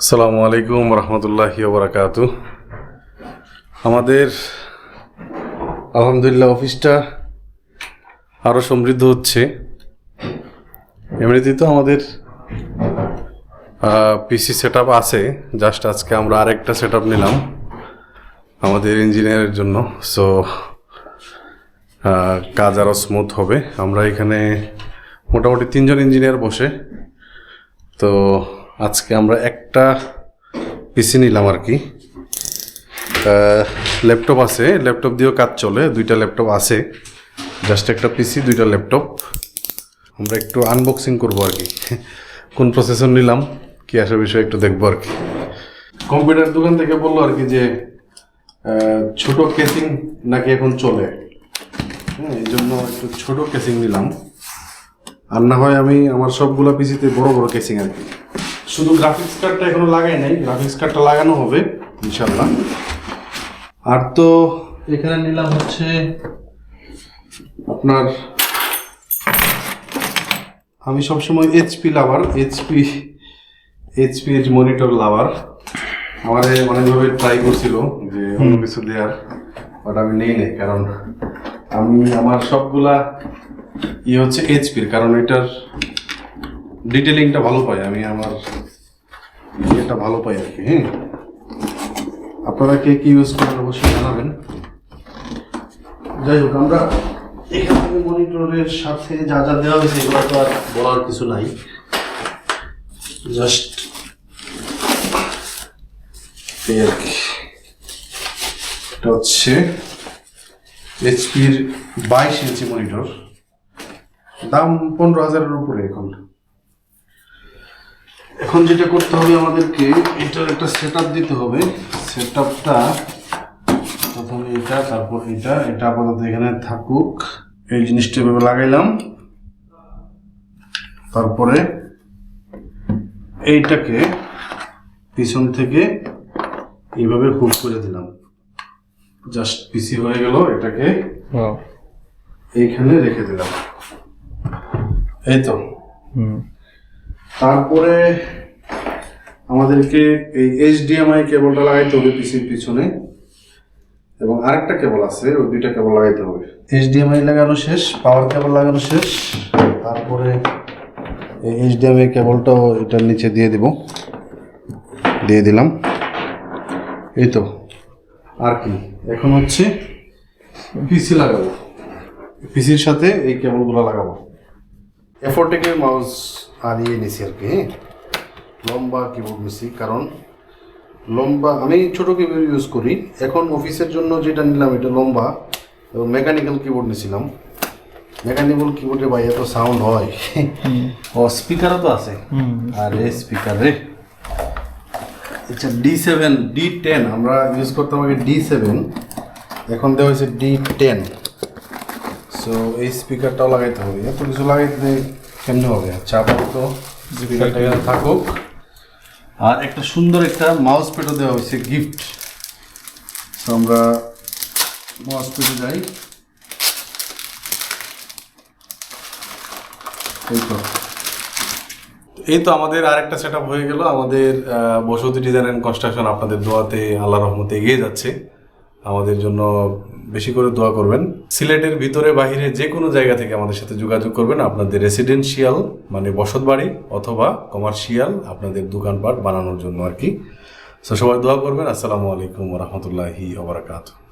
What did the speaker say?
আসসালামু আলাইকুম রহমতুল্লাহি ওয়া বারাকাতুহু। আমাদের আলহামদুলিল্লাহ অফিসটা আরও সমৃদ্ধ হচ্ছে। এমনিতেই তো আমাদের পিসি সেট আপ আছে, জাস্ট আজকে আমরা আরেকটা সেট আপ নিলাম আমাদের ইঞ্জিনিয়ারের জন্য। সো কাজ আরও স্মুথ হবে। আমরা এখানে মোটামুটি 3জন ইঞ্জিনিয়ার বসে, তো আজকে আমরা একটা পিসি নিলাম আর কি। ল্যাপটপ আছে, ল্যাপটপ দিয়েও কাজ চলে, 2টা ল্যাপটপ আছে, জাস্ট একটা পিসি 2টা ল্যাপটপ। আমরা একটু আনবক্সিং করবো আর কি, কোন প্রসেসর নিলাম কি আসে বিষয়ে একটু দেখবো আর কি। কম্পিউটার দোকান থেকে বললো আর কি যে ছোট কেসিং নাকি এখন চলে, এই জন্য একটু ছোট কেসিং নিলাম। আর না হয় আমি আমার সবগুলো পিসিতে বড় বড় কেসিং আর কি। শুধু গ্রাফিক্স কার্ডটা এখনো লাগাই নাই, গ্রাফিক্স কার্ডটা লাগানো হবে ইনশাল্লাহ। আর তো এখানে নিলাম হচ্ছে আপনার, আমি সবসময় এইচপি লাভার, এইচপি এর মনিটর লাভার। আমারে অনেকভাবে ট্রাই করছিল যে অন্য কিছু দেওয়ার, বাট আমি নেই নাই, কারণ আমি আমার সবগুলা হচ্ছে এইচপির, কারণ এটার ডিটেলিংটা ভালো পাই, আমি আমার এটা ভালো পাই আর কি। হ্যাঁ, আপনারা কে কি ইউজ করেন অবশ্যই জানাবেন। যাই হোক, আমরা এখান থেকে মনিটরের সাথে যা যা দেওয়া হয়েছে এগুলো তো আর বলার কিছু নাই, জাস্ট এই আর কি। এটা হচ্ছে এইচপির 22 ইঞ্চি মনিটর, দাম 15,000-এর উপরে। এখন যেটা করতে হবে আমাদেরকে, এটার একটা সেট আপ দিতে হবে। সেট আপটা প্রথমে এটা, তারপর এটা আপাতত এখানে থাকুক। এই জিনিসটা এভাবে লাগাইলাম, তারপরে এইটাকে পিছন থেকে এইভাবে হুক করে দিলাম, জাস্ট পিসি হয়ে গেল। এটাকে এইখানে রেখে দিলাম, এই তো। তারপরে আমাদেরকে এই এইচডিএমআই কেবলটা লাগাইতে হবে পিসির পিছনে, এবং আরেকটা কেবল আছে, ওই 2টা কেবল লাগাইতে হবে। এইচডিএমআই লাগানো শেষ, পাওয়ার কেবল লাগানো শেষ। তারপরে এই এইচডিএমআই কেবলটাও এটার নিচে দিয়ে দিলাম, এই তো। আর কি, এখন হচ্ছে পিসি লাগাবো, পিসির সাথে এই কেবলগুলো লাগাবো। এফোর্টেকের মাউস আর নিছি আর কি, লম্বা কিবোর্ড নিছি, কারণ লম্বা আমি ছোটো কিবোর্ড ইউজ করি। এখন অফিসের জন্য যেটা নিলাম এটা লম্বা, এবং মেকানিক্যাল কিবোর্ড নিয়েছিলাম। মেকানিক্যাল কিবোর্ডে ভাই এত সাউন্ড হয়, ও স্পিকারও তো আছে। আর এই স্পিকার রে, আচ্ছা D10 আমরা ইউজ করতাম আগে D7, এখন দেওয়া হয়েছে D10। সো এই স্পিকারটাও লাগাইতে হবে, এত কিছু লাগাইতে কেমনি হবে। আচ্ছা, আপাতত স্পিকারটা এখানে থাকুক। আর একটা সুন্দর একটা মাউস প্যাডও দেওয়া হয়েছে গিফট। সো আমরা মাউস প্যাডে যাই, এই তো আমাদের আরেকটা সেট আপ হয়ে গেল। আমাদের বসতি ডিজাইন অ্যান্ড কনস্ট্রাকশন আপনাদের দোয়াতে আল্লাহর রহমতে এগিয়ে যাচ্ছে। আমাদের জন্য বেশি করে দোয়া করবেন। সিলেটের ভিতরে বাহিরে যে কোনো জায়গা থেকে আমাদের সাথে যোগাযোগ করবেন, আপনাদের রেসিডেন্সিয়াল মানে বসত বাড়ি অথবা কমার্শিয়াল আপনাদের দোকানপাট বানানোর জন্য আর কি। সো সবাই দোয়া করবেন। আসসালামু আলাইকুম ওয়া রাহমাতুল্লাহি ওয়া বারাকাতুহু।